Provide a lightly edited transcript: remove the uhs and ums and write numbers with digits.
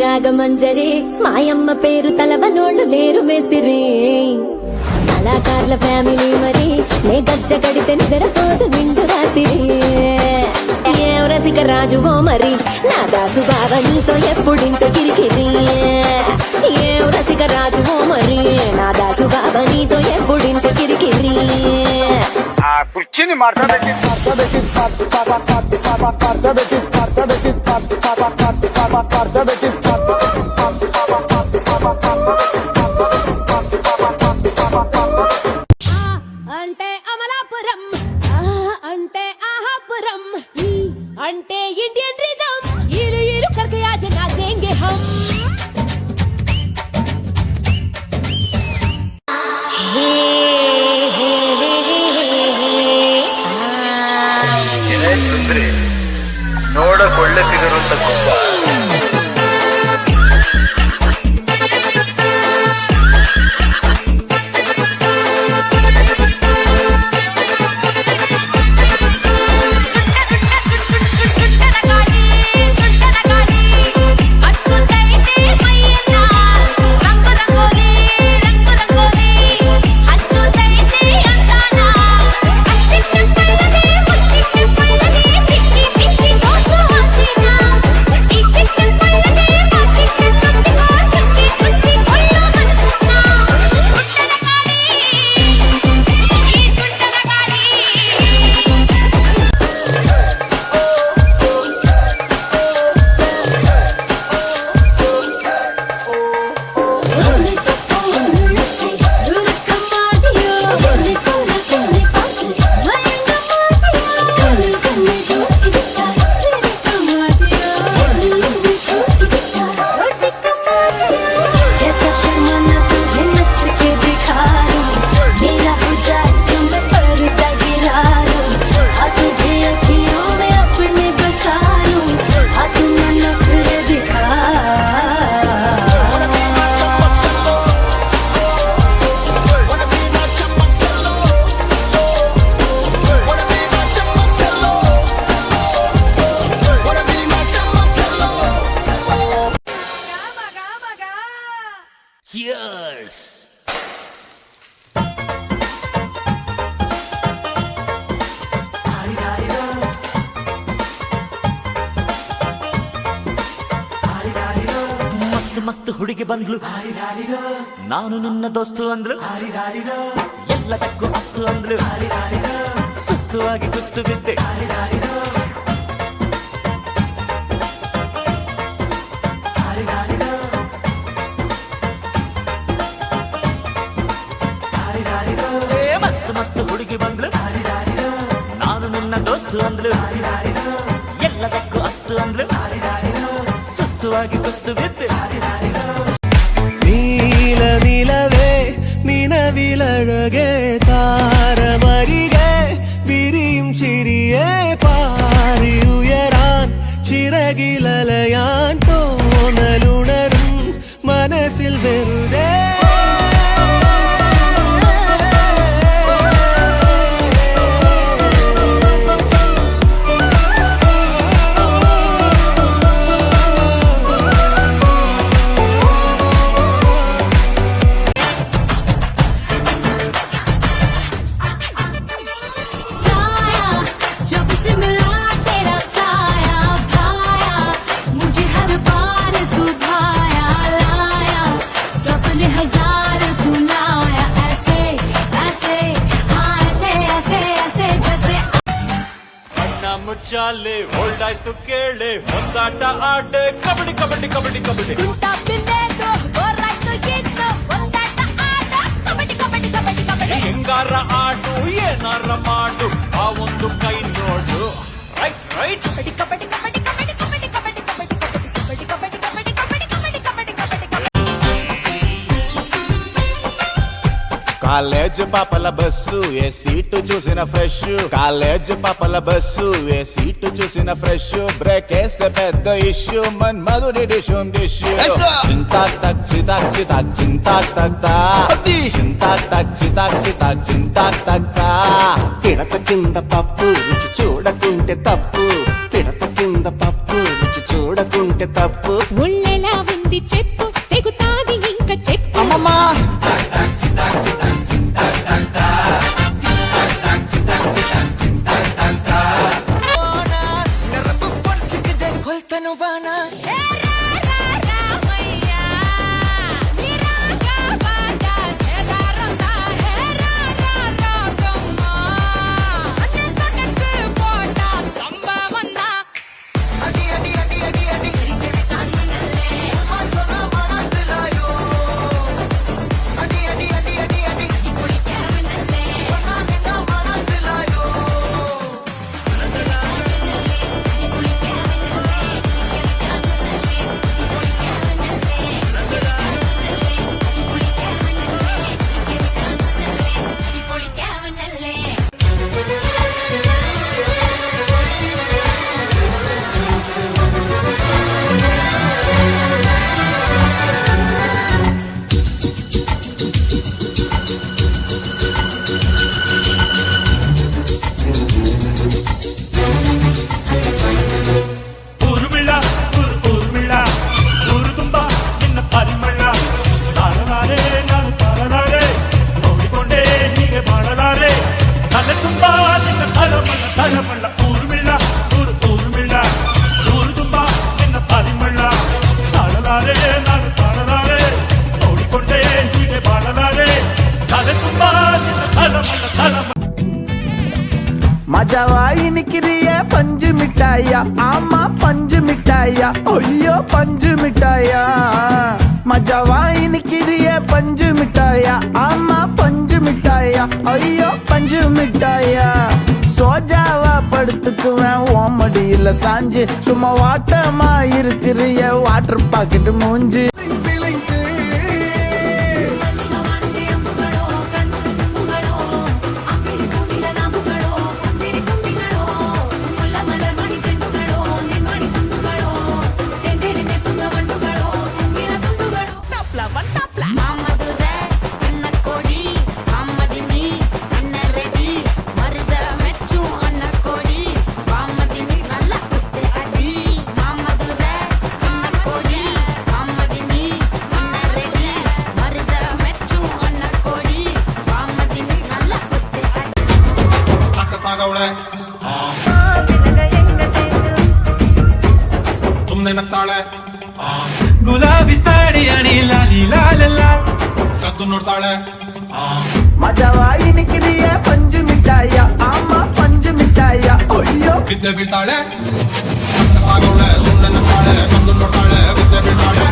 రాగమంజరి మాయమ్మ పేరు తలవనోళ్ళు లేరు మేస్తిరి కళాకారుల ఫ్యామిలీ మరి నే గజ్జ కడితే నిద్రపోదు నిండు రాత్రి ఏం రసిక రాజువో మరి నా దాసు బావ నీతో ఎప్పుడింత కిరికిరి ఏం రసిక రాజువో మరి నా దాసు బావ నీతో ఎప్పుడింత కిరికిరి ఆ కుర్చీని మార్చబెట్టి అంటే అమలాపురం అంటే ఆహాపురం అంటే ఇండియన్ రిథమ్ ఇరు ఇరు करके आज नाचेंगे हम ನೋಡಕ್ ಒಳ್ಳೆ ಫಿಗರ್ ಅಂತ ಗೊತ್ತಾ ಮಸ್ತ್ ಹುಡುಗಿ ಬಂದ್ಲು ನಾನು ನಿನ್ನ ದೋಸ್ತು ಅಂದ್ಲು ಎಲ್ಲದಕ್ಕೂ ಅಸ್ತು ಅಂದ್ಲು ಸುಸ್ತು ಆಗಿ ಕುಸ್ತು ಬಿದ್ದೆ ಮಸ್ತ್ ಹುಡುಗಿ ಬಂದ್ಲು ನಾನು ನಿನ್ನ ದೋಸ್ತು ಅಂದ್ಲು ಎಲ್ಲದಕ್ಕೂ ಅಸ್ತು ಅಂದ್ಲು ಸುಸ್ತುವಾಗಿ ಕುಸ್ತು ಬಿದ್ದೆ നീല നിലവേ നിലവിലഴകെ താരമരികെ വിരിയും ചിരിയെ പാറി ഉയരാൻ ചിറകിലലയാൻ തോന്നലുണരും മനസ്സിൽ വെറുതെ ಮುಚ್ಚಾಲೆ ಹೊಲ್ಡಾಯ್ತು ಕೇಳೆ ಒಂದಾಟ ಆಟೆ ಕಬಡ್ಡಿ ಕಬಡ್ಡಿ ಕಬಡ್ಡಿ ಕಬಡ್ಡಿ ಹೆಂಗಾರ ಆಟು ಏನಾರ ಮಾಡು ಆ ಒಂದು ಕೈ ನೋಡು right right kabaddi kabaddi kabaddi kabaddi kabaddi kabaddi kabaddi kabaddi kabaddi kabaddi kabaddi kabaddi college పాపల బస్సు ఏ సీటు చూసిన ఫ్రెష్ కాలేజ్ పాపల బస్సు ఏ సీటు చూసిన ఫ్రెష్ బ్రేక్ వేస్తే పెద్ద ఇష్యూ మన్ మధుడి డిషుం డిష్యూ చింతాక్ తక్ చితాక్ చితాక్ చింతాక్ తక్తా చింతాక్ తక్ చితాక్ చితాక్ చింతాక్ తక్తా పిడత కింద పప్పు రుచి చూడకుంటే తప్పు పిడత కింద పప్పు రుచి చూడకుంటే తప్పు ముళ్ళెలా மாமா மஜாவாய் நிக்கிறிய பஞ்சு மிட்டாயா ஆமா பஞ்சு மிட்டாயா ஐயோ பஞ்சு மிட்டாயா மஜாவாய் நிக்கிறிய பஞ்சு மிட்டாயா ஆமா பஞ்சு மிட்டாயா ஐயோ பஞ்சு மிட்டாயா சோஜாவா படுத்துக்குவேன் ஓமடியில சாஞ்சு சும்மா வாட்டமா இருக்கிறிய வாட்டர் பாக்கெட் மூஞ்சி तुमने नक्ताಳೆ ಗುಲಾಬಿ ಸಾಡಿ ಅಣಿ ಲಾಲಿ ಲಾಲ ಕದ್ದು ನೋಡ್ತಾಳೆ ಮಜವಾಯಿ ನಿಕ್ಕಿರಿಯ ಪಂಜು ಮಿಠಾಯ ಆಮ ಪಂಜು ಮಿಠಾಯ ಅಯ್ಯೋ ಬಿದ್ದೆ ಬೀಳ್ತಾಳೆ ಸುಮ್ಮನೆ ನಕ್ತಾಳೆ ಕದ್ದು ನೋಡ್ತಾಳೆ ಬಿದ್ದೆ ಬೀಳ್ತಾಳೆ